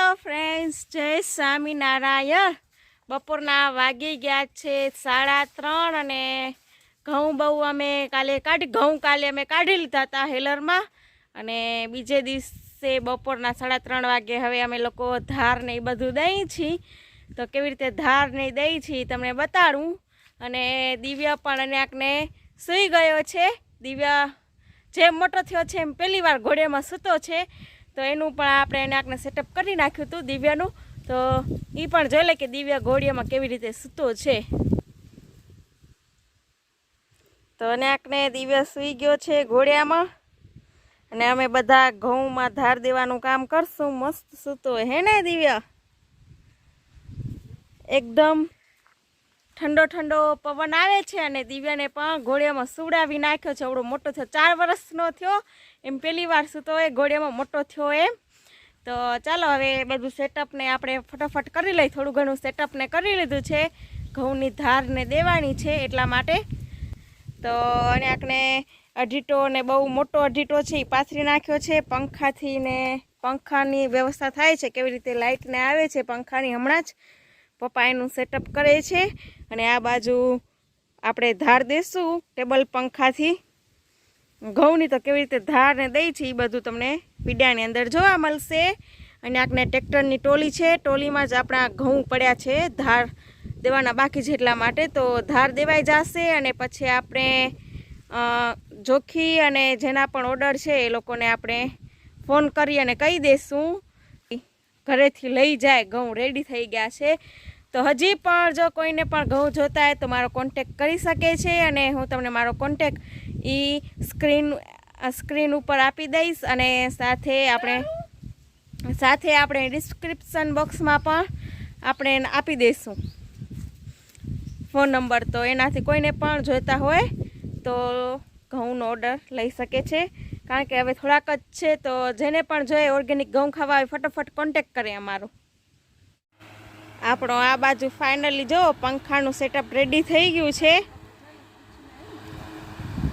Hello friends, જય સ્વામિનારાયણ। બપોરના વાગી ગયા છે 3:30 અને ઘઉં બહુ અમે કાલે કાઢી લીધા હતા હેલરમાં અને બીજે દિવસે બપોરના 3:30 વાગે હવે અમે લોકો ધાર ને એ બધું દઈ છીએ। તો કેવી રીતે ધાર ને દઈ છીએ તમને બતાડું। અને દિવ્યા પણ અનેકને સૂઈ ગયો છે। દિવ્યા જેમ મોટો થયો છે એમ પહેલી વાર ઘોડેમાં સૂતો છે, તો એનું પણ આપણે અનેકને સેટઅપ કરી નાખ્યું હતું દિવ્યાનું। તો એ પણ જોઈ લે કે દિવ્યા ઘોડિયામાં કેવી રીતે સૂતો છે। તો અનેકને દિવ્યા સૂઈ ગયો છે ઘોડિયામાં અને અમે બધા ઘઉંમાં ધાર દેવાનું કામ કરશું। મસ્ત સૂતો હે ને દિવ્યા? એકદમ ઠંડો ઠંડો પવન આવે છે અને દિવ્યાને પણ ઘોડિયામાં સુવડાવી નાખ્યો છે। એવડો મોટો થયો, 4 વર્ષનો થયો એમ પહેલી વાર સૂતો હોય ઘોડિયામાં મોટો થયો એમ। તો ચાલો હવે બધું સેટઅપને આપણે ફટાફટ કરી લઈએ। થોડું ઘણું સેટઅપને કરી લીધું છે, ઘઉંની ધારને દેવાની છે એટલા માટે। તો અને આપણે અઢીટો ને બહુ મોટો અઢીટો છે એ પાથરી નાખ્યો છે। પંખાથી ને પંખાની વ્યવસ્થા થાય છે, કેવી રીતે લાઇટને આવે છે પંખાની હમણાં જ પપ્પા એનું સેટઅપ કરે છે। અને આ બાજુ આપણે ધાર દેશું ટેબલ પંખાથી ઘઉંની। તો કેવી રીતે ધારને દઈ છે એ બધું તમને વિડિયાની અંદર જોવા મળશે। અને આપણે ટ્રેક્ટરની ટોલી છે, ટોલીમાં જ આપણા ઘઉં પડ્યા છે ધાર દેવાના બાકી છે એટલા માટે। તો ધાર દેવાઈ જશે અને પછી આપણે જોખી અને જેના પણ ઓર્ડર છે એ લોકોને આપણે ફોન કરી અને કહી દઈશું ઘરેથી લઈ જાય। ઘઉં રેડી થઈ ગયા છે। તો હજી પણ જો કોઈને પણ ઘઉં જોતા હોય તો મારો કોન્ટેક કરી શકે છે અને હું તમને મારો કોન્ટેક સ્ક્રીન ઉપર આપી દઈશ અને સાથે આપણે ડિસ્ક્રિપ્શન બોક્સમાં પણ આપણે આપી દઈશું ફોન નંબર। તો એનાથી કોઈને પણ જોઈતા હોય તો ઘઉંનો ઓર્ડર લઈ શકે છે, કારણ કે હવે થોડાક જ છે। તો જેને પણ જોઈએ ઓર્ગેનિક ઘઉં ખાવા હોય ફટાફટ કોન્ટેક કરે અમારો। આપણો આ બાજુ ફાઇનલી જો પંખાનું સેટઅપ રેડી થઈ ગયું છે।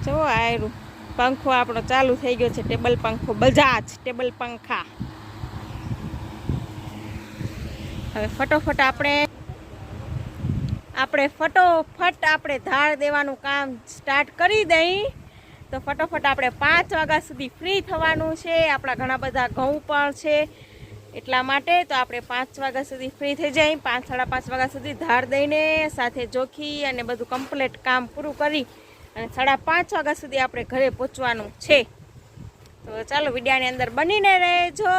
જો આયરું પંખો આપણો ચાલુ થઈ ગયો છે, ટેબલ પંખો, બજાજ ટેબલ પંખા। હવે ફટોફટ આપણે ધાર દેવાનું કામ સ્ટાર્ટ કરી દઈ। તો ફટોફટ આપણે 5 વાગ્યા સુધી ફ્રી થવાનું છે। આપણા ઘણા બધા ઘઉં પણ છે એટલા માટે। તો આપણે 5 વાગ્યા સુધી ફ્રી થઈ જાય, 5 સાડા 5 વાગ્યા સુધી ધાર દઈને સાથે જોખી અને બધું કમ્પ્લીટ કામ પૂરું કરી અને 5:30 વાગ્યા સુધી આપણે ઘરે પહોંચવાનું છે। તો ચાલો વિડિયાની અંદર બનીને રહેજો।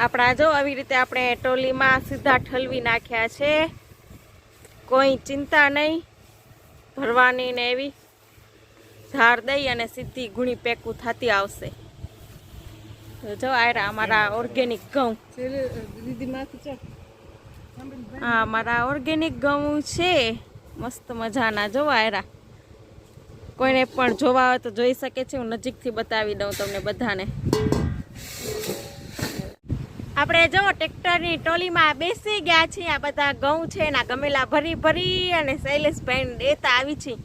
આપણા જો આવી રીતે આપણે ટોલીમાં સીધા ઠલવી નાખ્યા છે, કોઈ ચિંતા નહીં ભરવાની ને એવી। ધાર દઈ અને સીધી ગુણી પેકું થતી આવશે। જો આયરા અમારા ઓર્ગેનિક ઘઉં, હા અમારા ઓર્ગેનિક ઘઉં છે મસ્ત મજાના। જો આયરા કોઈને પણ જોવા હોય તો જોઈ શકે છે, હું નજીકથી બતાવી દઉં તમને બધાને। આપણે જો ટ્રેક્ટરની ટોલીમાં બેસી ગયા છીએ, આ બધા ઘઉં છે એના ગમેલા ભરી ભરી અને શૈલેષભાઈને દેતા આવી છીએ।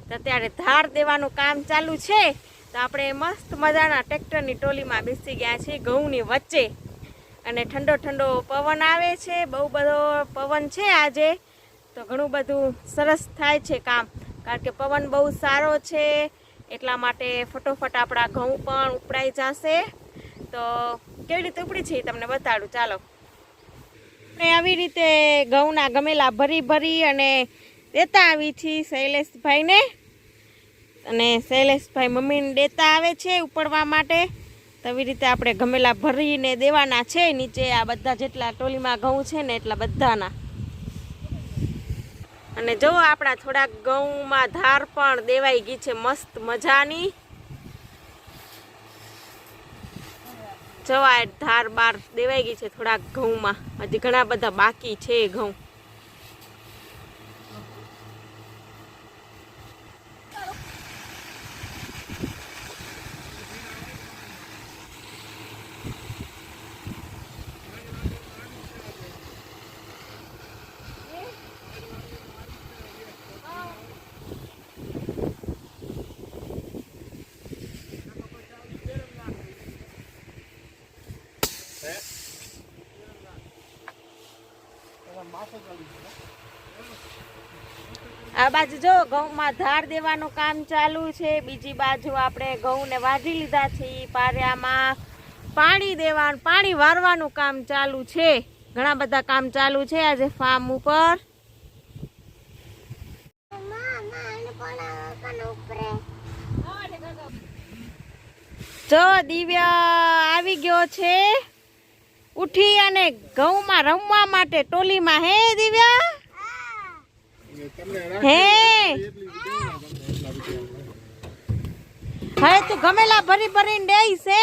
તો ત્યારે ધાર દેવાનું કામ ચાલુ છે। તો આપણે મસ્ત મજાના ટ્રેક્ટરની ટોલીમાં બેસી ગયા છીએ ઘઉંની વચ્ચે અને ઠંડો ઠંડો પવન આવે છે, બહુ બધો પવન છે આજે। તો ઘણું બધું સરસ થાય છે કામ, કારણ કે પવન બહુ સારો છે એટલા માટે ફટોફટ આપણા ઘઉં પણ ઉપડાઈ જશે। તો કેવી રીતે ઉપડી છે તમને બતાડું ચાલો। આપણે આવી રીતે ઘઉંના ગમેલા ભરી ભરી અને દેતા આવી છીએ શૈલેષભાઈને, અને શૈલેષભાઈ મમ્મીને દેતા આવે છે ઉપડવા માટે। તો આવી રીતે આપણે ગમેલા ભરીને દેવાના છે નીચે, આ બધા જેટલા ટોલીમાં ઘઉં છે ને એટલા બધાના। અને જો આપણા થોડાક ઘઉંમાં ધાર પણ દેવાઈ ગઈ છે મસ્ત મજાની। જો આ ધાર બાર દેવાઈ ગઈ છે થોડાક ઘઉંમાં, હજી ઘણા બધા બાકી છે ઘઉં। આ બાજુ જો ઘઉંમાં ધાર દેવાનું કામ ચાલુ છે, બીજી બાજુ આપણે ઘઉંને વાઢી લીધા છે. પારિયામાં પાણી દેવાનું, પાણી વારવાનું કામ ચાલુ છે. ઘણા બધા કામ ચાલુ છે આજે ફાર્મ ઉપર. જો દિવ્યા આવી ગયો છે ઉઠી અને ઘઉંમાં રમવા માટે ટોલીમાં. હે દિવ્યા, હે હવે તું ગમેલા ભરી ભરીને દઈ છે.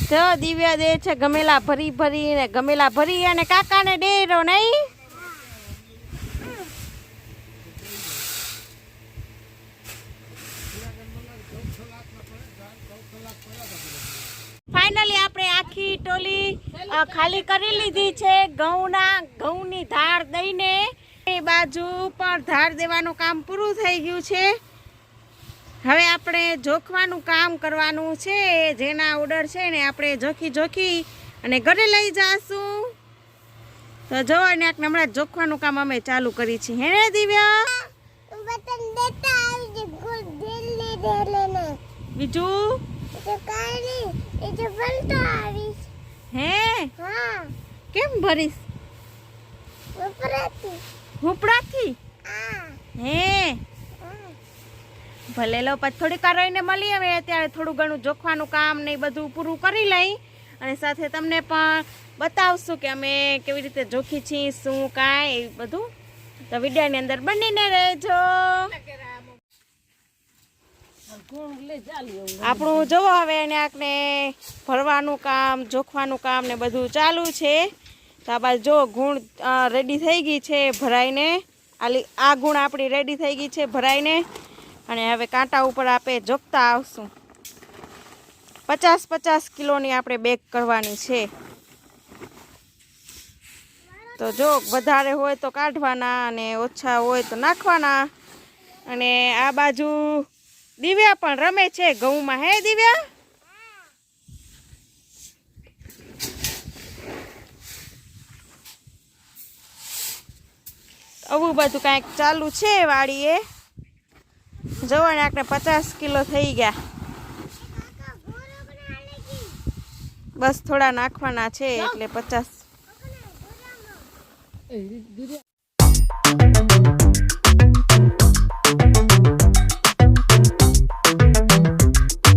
તો દિવ્યા દે છે ગમેલા ભરી ભરીને, ગમેલા ભરી અને કાકાને ડેરો નહીં. ફાઇનલી આપણે આખી ટોલી ખાલી કરી લીધી છે ઘઉંની ધાર દઈને. એ બાજુ પણ ધાર દેવાનું કામ પૂરું થઈ ગયું છે. હવે આપણે જોખવાનું કામ કરવાનું છે. જેના ઓર્ડર છે ને આપણે જોખી અને ઘરે લઈ જાશું. તો જોવો ને હમણાં જોખવાનું કામ અમે ચાલુ કરી છે. હે દિવ્યા, બીજું હે કેમ ભરીશ? હુપડાથી હે ભલે લો, પછી થોડીક વાર રહીને મળી. હવે અત્યારે થોડું ઘણું જોખવાનું કામ ને બધું પૂરું કરી લઈ અને સાથે તમને પણ બતાવશું કે અમે કેવી રીતે જોખી છીએ, શું કાંઈ એવું બધું. તો વિડીયોની અંદર બનીને રહેજો. આપણું જોવો હવે એને આપણે ભરવાનું કામ, જોખવાનું કામ ને બધું ચાલુ છે. તો આ બાજુ જો ગુણ રેડી થઈ ગઈ છે ભરાઈને. આ ગુણ આપણી રેડી થઈ ગઈ છે ભરાઈને. અને હવે કાંટા ઉપર આપણે જોખતા આવશું. 50-50 કિલોની આપણે બેગ કરવાની છે. તો જો વધારે હોય તો કાઢવાના અને ઓછા હોય તો નાખવાના. અને આ બાજુ દિવ્યા પણ રમે છે ઘઉંમાં. હે દિવ્યા, આવું બધું કાંઈક ચાલુ છે વાડીએ. જોવાને આપણે 50 કિલો થઈ ગયા. બસ થોડા નાખવાના છે એટલે 50.